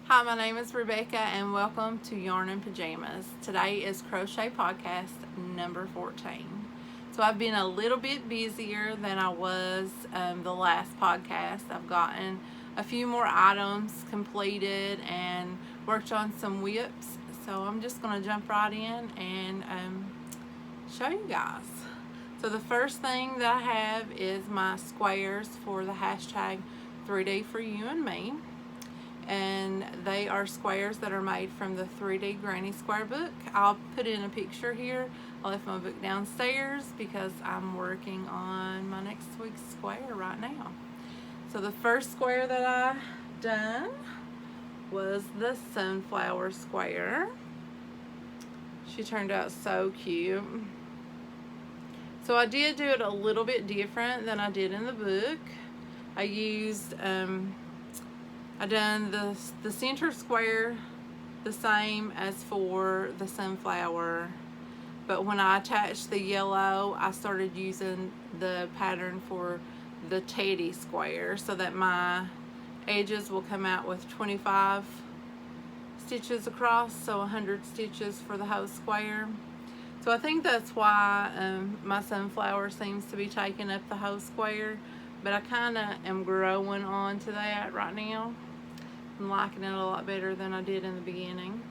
Hi, my name is Rebecca and welcome to Yarn and Pajamas. Today is Crochet Podcast number 14. So I've been a little bit busier than I was the last podcast. I've gotten a few more items completed and worked on some whips. So I'm just going to jump right in and show you guys. So the first thing that I have is my squares for the hashtag 3D for you and me. And they are squares that are made from the 3D Granny Square book. I'll put in a picture here. I left my book downstairs because I'm working on my next week's square right now. So the first square that I done was the sunflower square. She turned out so cute. So I did do it a little bit different than I did in the book. I used I done the center square the same as for the sunflower, but when I attached the yellow, I started using the pattern for the teddy square so that my edges will come out with 25 stitches across, so 100 stitches for the whole square. So I think that's why my sunflower seems to be taking up the whole square, but I kind of am growing on to that right now. I'm liking it a lot better than I did in the beginning.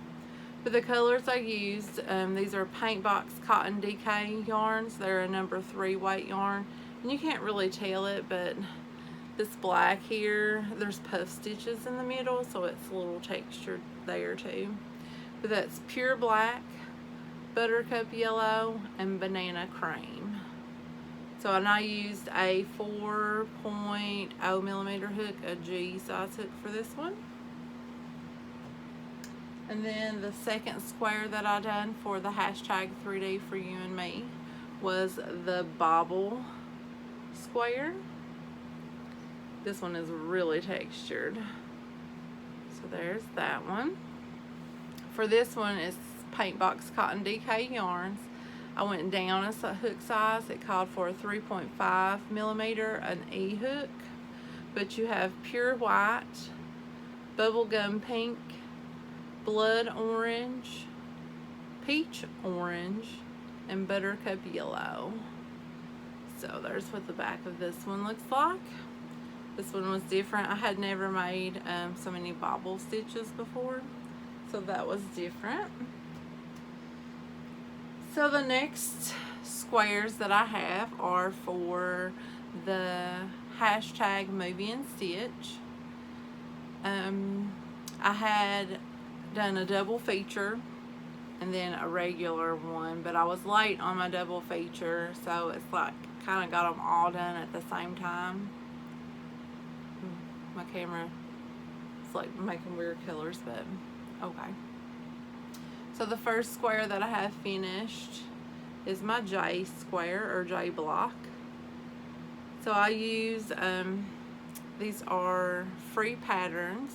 For the colors I used, these are Paint Box Cotton DK yarns. They're a number 3 weight yarn. And you can't really tell it, but this black here, there's puff stitches in the middle, so it's a little textured there too. But that's pure black, buttercup yellow, and banana cream. So and I used a 4.0 millimeter hook, a G size hook for this one. And then the second square that I done for the hashtag 3D for you and me was the bobble square. This one is really textured. So there's that one. For this one, it's Paint Box Cotton DK yarns. I went down a hook size. It called for a 3.5 millimeter, an E hook. But you have pure white, bubblegum pink, blood orange, peach orange, and buttercup yellow. So there's what the back of this one looks like. This one was different. I had never made so many bobble stitches before, so that was different. So the next squares that I have are for the hashtag Movie and Stitch. I had done a double feature and then a regular one, but I was late on my double feature, so it's like kind of got them all done at the same time. My camera is like making weird colors, but okay. So the first square that I have finished is my J square or J block. So I use these are free patterns.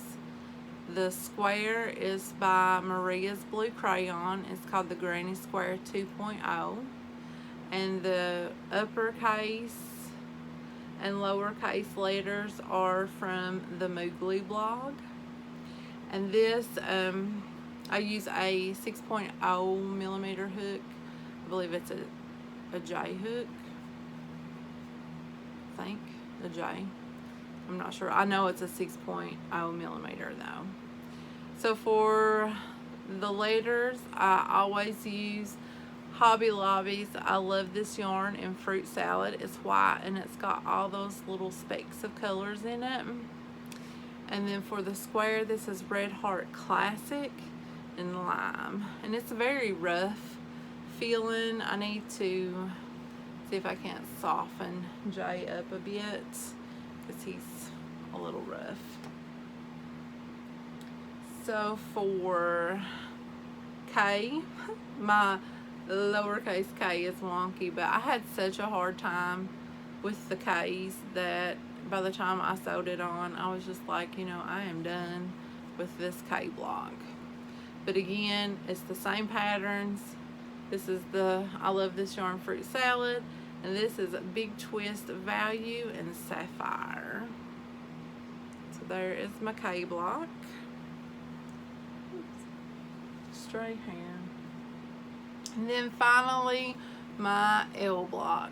The square is by Maria's Blue Crayon. It's called the Granny Square 2.0. And the uppercase and lowercase letters are from the Moogly blog. And this, I use a 6.0 millimeter hook. I believe it's a J hook. I think, a J. I'm not sure. I know it's a 6.0 millimeter though. So for the letters, I always use Hobby Lobby's I Love This Yarn in Fruit Salad. It's white and it's got all those little specks of colors in it. And then for the square, this is Red Heart Classic in lime. And it's very rough feeling. I need to see if I can't soften Jay up a bit because he's a little rough. So for K, my lowercase k is wonky, but I had such a hard time with the K's that by the time I sewed it on, I was just like, you know, I am done with this K block. But again, it's the same patterns. This is the I Love This Yarn Fruit Salad, and this is a Big Twist Value and Sapphire. So there is my K block. straight hair. And then finally, my L block.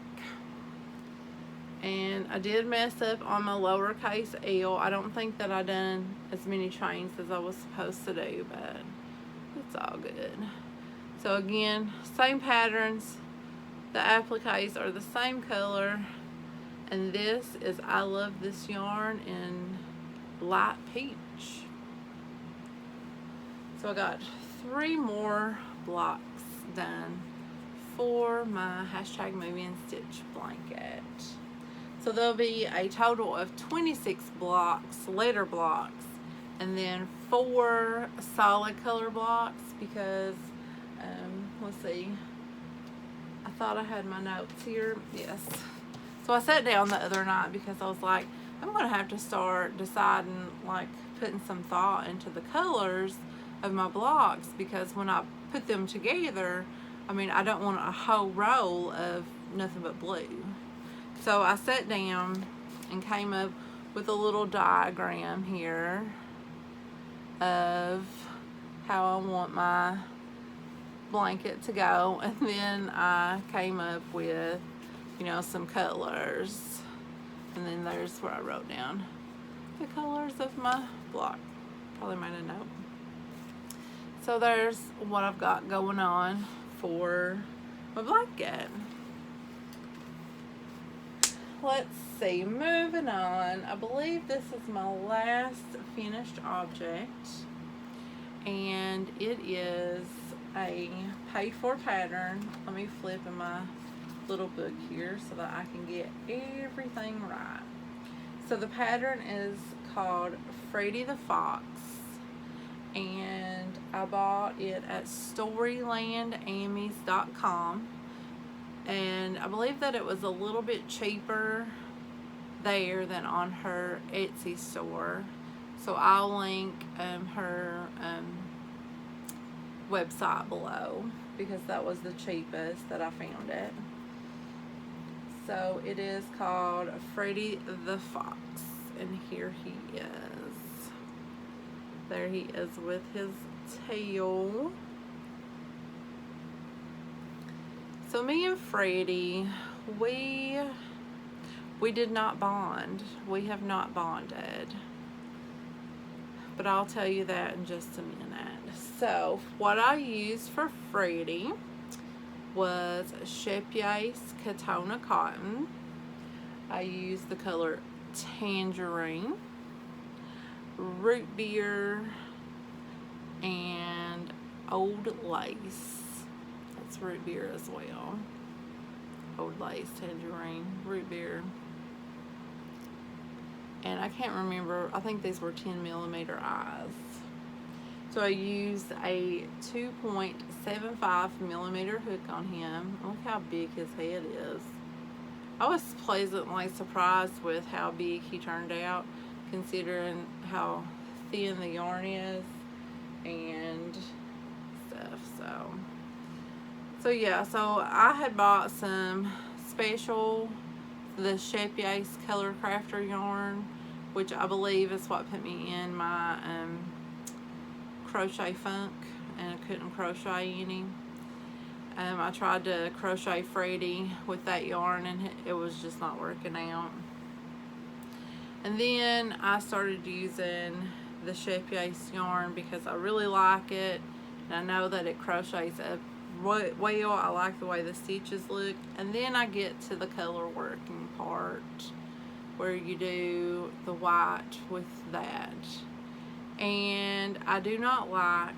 And I did mess up on my lowercase L. I don't think that I done as many chains as I was supposed to do, but it's all good. So again, same patterns. The appliques are the same color. And this is I Love This Yarn in light peach. So I got 3 more blocks done for my hashtag Movie and Stitch blanket. So there'll be a total of 26 blocks, letter blocks, and then 4 solid color blocks because, let's see, I thought I had my notes here. Yes. So I sat down the other night because I was like, I'm going to have to start deciding, like, putting some thought into the colors of my blocks, because when I put them together, I mean, I don't want a whole roll of nothing but blue. So I sat down and came up with a little diagram here of how I want my blanket to go, and then I came up with, you know, some colors, and then there's where I wrote down the colors of my block. Probably made a note. So there's what I've got going on for my blanket. Let's see, moving on. I believe this is my last finished object, and it is a paid for pattern. Let me flip in my little book here so that I can get everything right. So the pattern is called Freddy the Fox, and I bought it at StorylandAmies.com, and I believe that it was a little bit cheaper there than on her Etsy store. So I'll link her website below, because that was the cheapest that I found it. So it is called Freddy the Fox, and here he is. There he is with his tail. So me and Freddy, we did not bond. We have not bonded. But I'll tell you that in just a minute. So what I used for Freddy was Shepyace Katona cotton. I used the color Tangerine, Root Beer, and Old Lace. That's Root Beer as well. Old Lace, Tangerine, Root Beer. And I can't remember, I think these were 10mm eyes. So I used a 2.75mm hook on him. Look how big his head is. I was pleasantly surprised with how big he turned out, considering how thin the yarn is and stuff. So yeah, so I had bought some special, the Shepyace Color Crafter yarn, which I believe is what put me in my crochet funk, and I couldn't crochet any. I tried to crochet Freddy with that yarn, and it was just not working out. And then I started using the Shepyace yarn because I really like it, and I know that it crochets up well. I like the way the stitches look. And then I get to the color working part where you do the white with that, and I do not like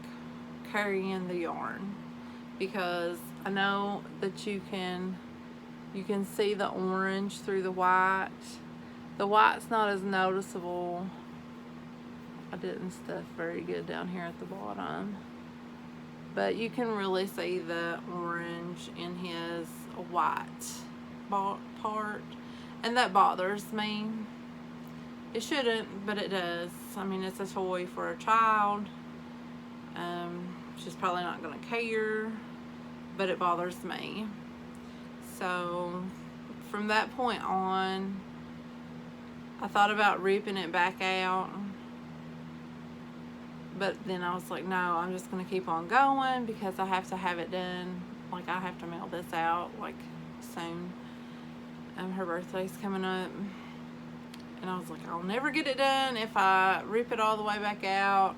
carrying the yarn, because I know that you can see the orange through the white. The white's not as noticeable. I didn't stuff very good down here at the bottom, but you can really see the orange in his white part, and that bothers me. It shouldn't, but it does. I mean, it's a toy for a child. She's probably not going to care, but it bothers me. So from that point on, I thought about ripping it back out, But then I was like, no, I'm just going to keep on going because I have to have it done. Like, I have to mail this out, like, soon. Her birthday's coming up. And I was like, I'll never get it done if I rip it all the way back out.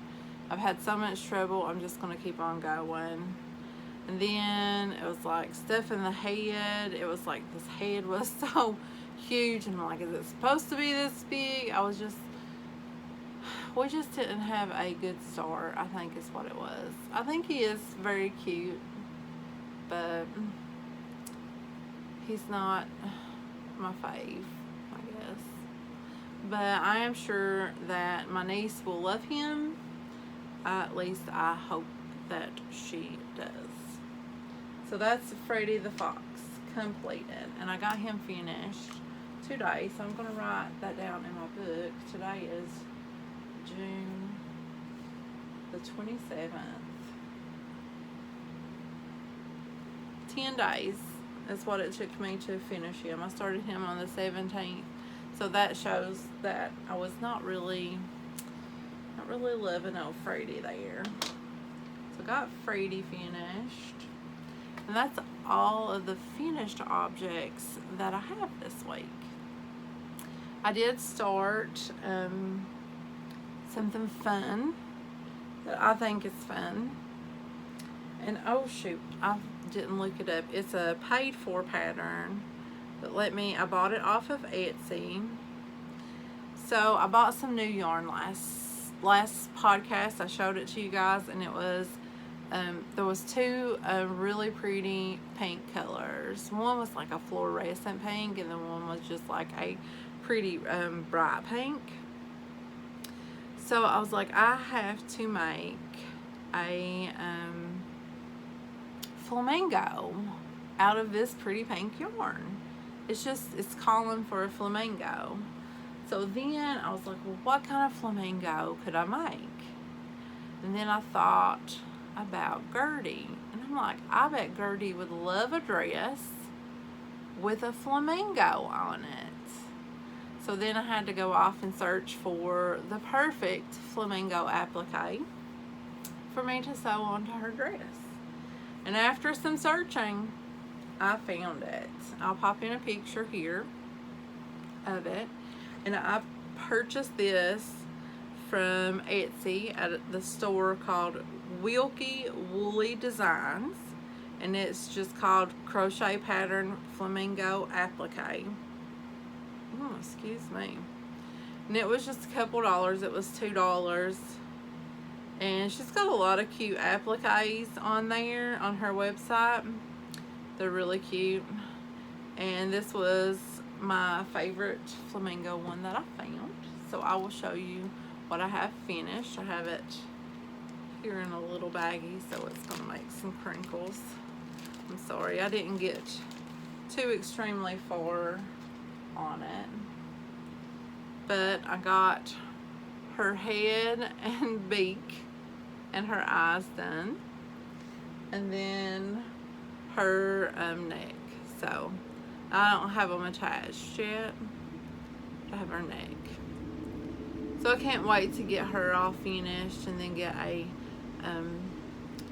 I've had so much trouble. I'm just going to keep on going. And then it was like stuff in the head. It was like this head was so huge. And I'm like, is it supposed to be this big? We just didn't have a good start, I think is what it was. I think he is very cute, but he's not my fave, I guess. But I am sure that my niece will love him. At least I hope that she does. So that's Freddy the Fox completed. And I got him finished today. So I'm going to write that down in my book. Today is June the 27th. 10 days is what it took me to finish him. I started him on the 17th. So that shows that I was not really loving old Freddy there. So I got Freddy finished. And that's all of the finished objects that I have this week. I did start something fun that I think is fun. And oh shoot, I didn't look it up. It's a paid for pattern. But I bought it off of Etsy. So I bought some new yarn last podcast. I showed it to you guys, and it was there was two really pretty pink colors. One was like a fluorescent pink, and then one was just like a pretty bright pink. So I was like, I have to make a flamingo out of this pretty pink yarn. It's calling for a flamingo. So then I was like, well, what kind of flamingo could I make? And then I thought about Gertie. And I'm like, I bet Gertie would love a dress with a flamingo on it. So then I had to go off and search for the perfect flamingo applique for me to sew onto her dress. And after some searching, I found it. I'll pop in a picture here of it. And I purchased this from Etsy at the store called Wilkie Woolly Designs. And it's just called Crochet Pattern Flamingo Applique. Oh, excuse me. And it was just a couple dollars. It was $2. And she's got a lot of cute appliques on there on her website. They're really cute. And this was my favorite flamingo one that I found. So I will show you what I have finished. I have it here in a little baggie, so it's going to make some crinkles. I'm sorry, I didn't get too extremely far on it. But I got her head and beak and her eyes done. And then her neck. So I don't have them attached yet. I have her neck. So I can't wait to get her all finished and then get a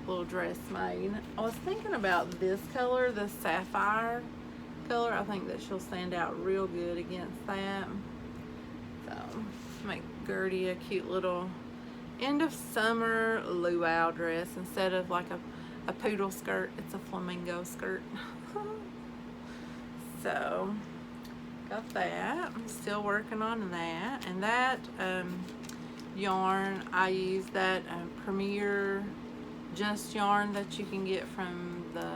little dress made. I was thinking about this color, the sapphire color. I think that she'll stand out real good against that. So make Gertie a cute little end of summer luau dress. Instead of like a poodle skirt, it's a flamingo skirt. So got that. I'm still working on that. And that yarn, I use that Premier Just yarn that you can get from the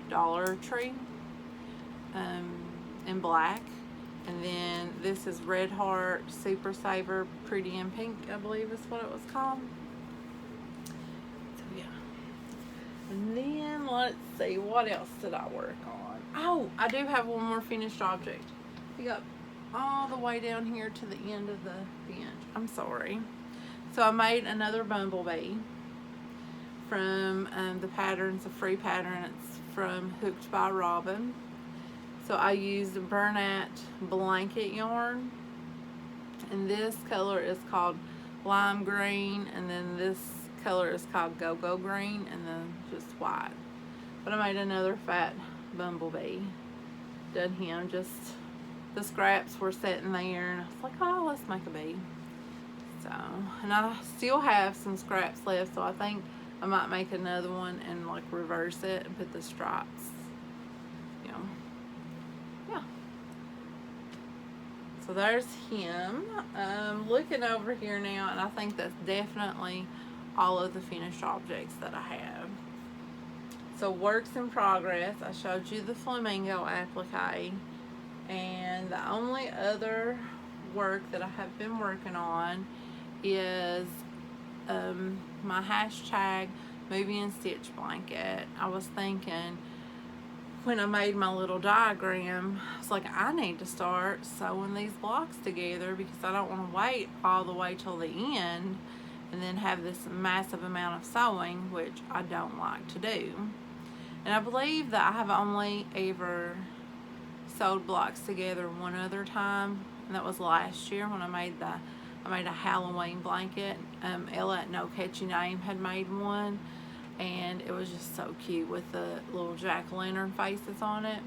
Dollar Tree in black. And then this is Red Heart Super Saver Pretty in Pink, I believe is what it was called. So yeah. And then let's see, what else did I work on? Oh, I do have one more finished object. We got all the way down here to the end of the bench. I'm sorry. So I made another bumblebee from the patterns, a free pattern. It's from Hooked by Robin. So I used Bernat blanket yarn, and this color is called lime green, and then this color is called go-go green, and then just white. But I made another fat bumblebee. Done him, just the scraps were sitting there, and I was like, oh, let's make a bee. So, and I still have some scraps left, so I think I might make another one and like reverse it and put the stripes, you know. Yeah. So there's him. Looking over here now, and I think that's definitely all of the finished objects that I have. So works in progress, I showed you the Flamingo Applique, and the only other work that I have been working on is my hashtag movie and stitch blanket. I was thinking when I made my little diagram, I was like, I need to start sewing these blocks together because I don't want to wait all the way till the end and then have this massive amount of sewing, which I don't like to do. And I believe that I have only ever sewed blocks together one other time, and that was last year when I made a Halloween blanket. Ella at No Catchy Name had made one, and it was just so cute with the little jack-o'-lantern faces on it.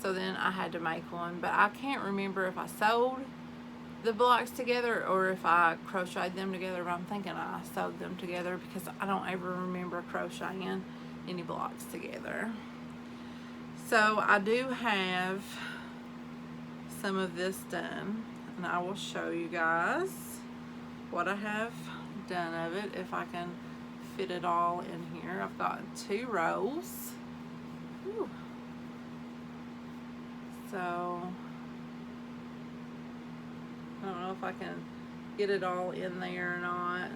So then I had to make one, but I can't remember if I sewed the blocks together or if I crocheted them together, but I'm thinking I sewed them together because I don't ever remember crocheting any blocks together. So I do have some of this done, and I will show you guys what I have done of it if I can fit it all in here. I've got 2 rows. Ooh. So I don't know if I can get it all in there or not.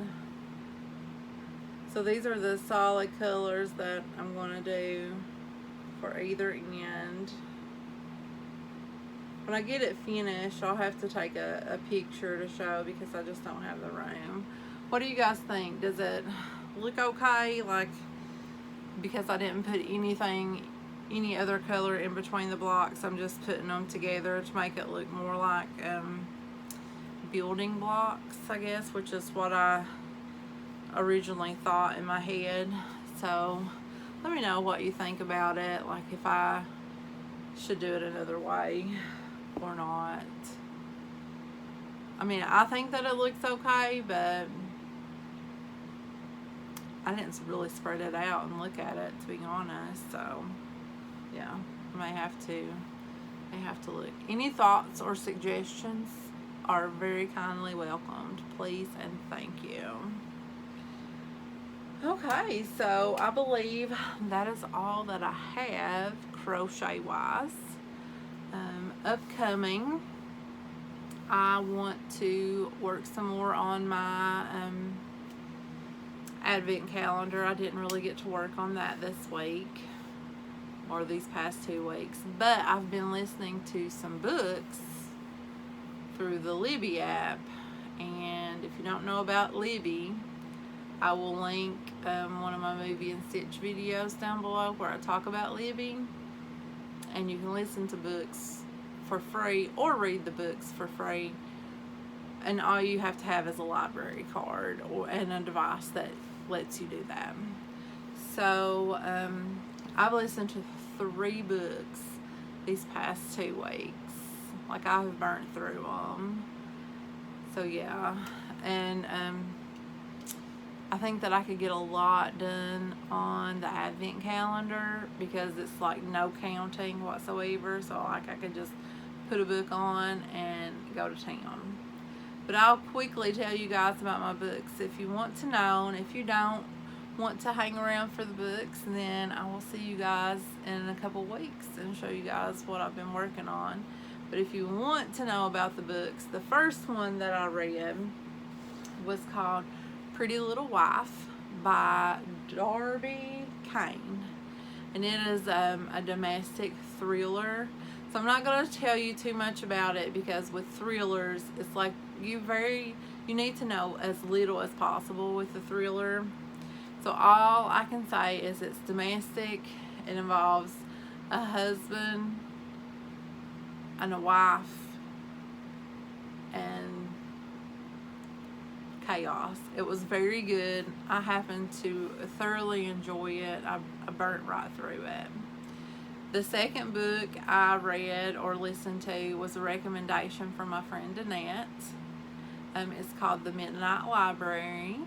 So these are the solid colors that I'm going to do for either end. When I get it finished, I'll have to take a picture to show because I just don't have the room. What do you guys think? Does it look okay? Like, because I didn't put any other color in between the blocks, I'm just putting them together to make it look more like building blocks, I guess, which is what I originally thought in my head. So let me know what you think about it, like if I should do it another way or not. I mean, I think that it looks okay, but I didn't really spread it out and look at it, to be honest. So yeah, I may have to look. Any thoughts or suggestions are very kindly welcomed, please and thank you. Okay, so I believe that is all that I have crochet wise. Upcoming, I want to work some more on my advent calendar. I didn't really get to work on that this week or these past 2 weeks, but I've been listening to some books through the Libby app, and if you don't know about Libby, I will link one of my movie and stitch videos down below where I talk about Libby, and you can listen to books for free or read the books for free, and all you have to have is a library card and a device that lets you do that. So I've listened to 3 books these past 2 weeks. Like, I've burnt through them. So yeah, and I think that I could get a lot done on the advent calendar because it's like no counting whatsoever. So like I could just put a book on and go to town. But I'll quickly tell you guys about my books if you want to know, and if you don't want to hang around for the books, then I will see you guys in a couple weeks and show you guys what I've been working on. But if you want to know about the books, the first one that I read was called Pretty Little Wife by Darby Kane, and it is a domestic thriller. So I'm not going to tell you too much about it because with thrillers, it's like you need to know as little as possible with the thriller. So all I can say is it's domestic. It involves a husband and a wife and chaos. It was very good. I happened to thoroughly enjoy it. I burnt right through it. The second book I read or listened to was a recommendation from my friend Annette. It's called The Midnight Library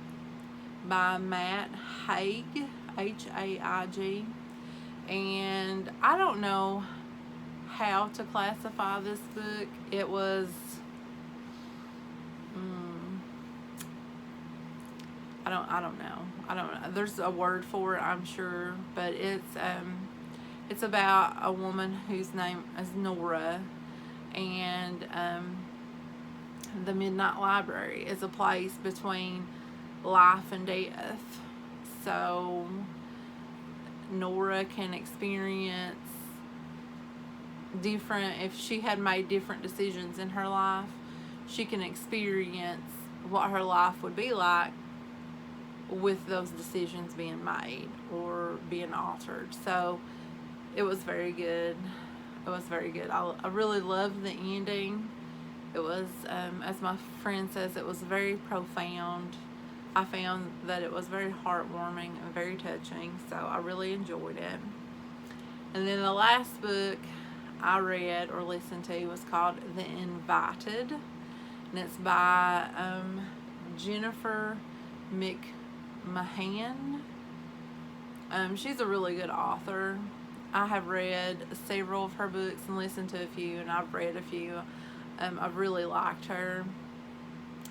by Matt Haig, Haig. And I don't know how to classify this book. It was I don't know. There's a word for it, I'm sure, but it's about a woman whose name is Nora, and the Midnight Library is a place between life and death. So Nora can experience different, if she had made different decisions in her life, she can experience what her life would be like with those decisions being made or being altered. So it was very good. It was very good. I really loved the ending. It was, as my friend says, it was very profound. I found that it was very heartwarming and very touching, so I really enjoyed it. And then the last book I read or listened to was called The Invited, and it's by Jennifer McMahon. She's a really good author. I have read several of her books and listened to a few, and I've read a few. I've really liked her,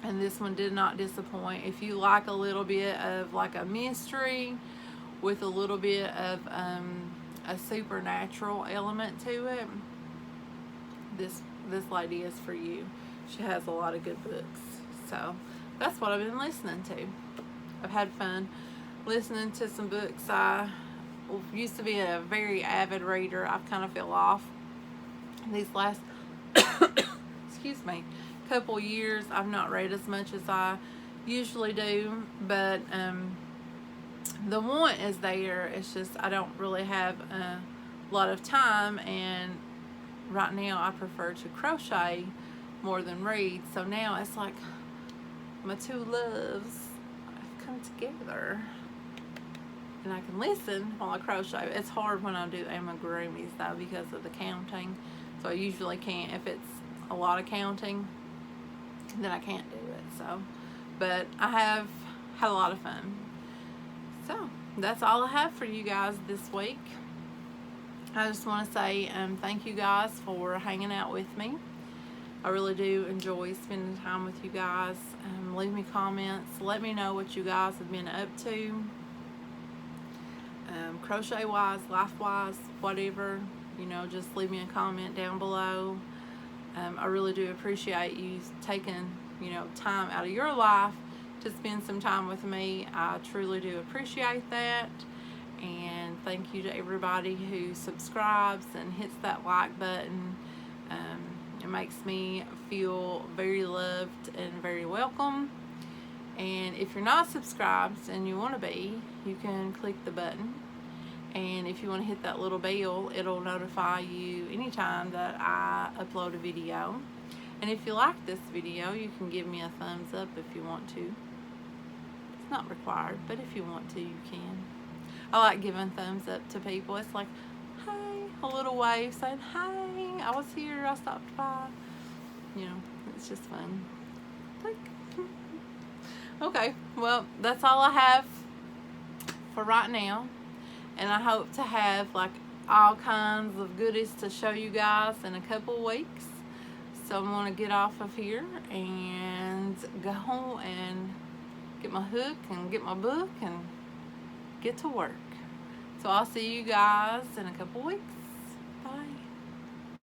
and this one did not disappoint. If you like a little bit of like a mystery with a little bit of a supernatural element to it, this lady is for you. She has a lot of good books. So that's what I've been listening to. I've had fun listening to some books. I used to be a very avid reader. I've kind of fell off these last excuse me, couple years. I've not read as much as I usually do, but the want is there. It's just I don't really have a lot of time, and right now I prefer to crochet more than read. So now it's like my two loves have come together, and I can listen while I crochet. It's hard when I do amigurumis though because of the counting, so I usually can't. If it's a lot of counting, then I can't do it. So, but I have had a lot of fun. So that's all I have for you guys this week. I just want to say thank you guys for hanging out with me. I really do enjoy spending time with you guys. Leave me comments. Let me know what you guys have been up to. Crochet wise, life wise, whatever, you know, just leave me a comment down below. I really do appreciate you taking, you know, time out of your life to spend some time with me. I truly do appreciate that. And thank you to everybody who subscribes and hits that like button. It makes me feel very loved and very welcome. And if you're not subscribed and you want to be, you can click the button. And if you want to hit that little bell, it'll notify you anytime that I upload a video. And if you like this video, you can give me a thumbs up if you want to. It's not required, but if you want to, you can. I like giving thumbs up to people. It's like, hey, a little wave saying, hey, I was here, I stopped by. You know, it's just fun. Click. Okay, well, that's all I have for right now. And I hope to have like all kinds of goodies to show you guys in a couple weeks. So I'm going to get off of here and go home and get my hook and get my book and get to work. So I'll see you guys in a couple weeks. Bye.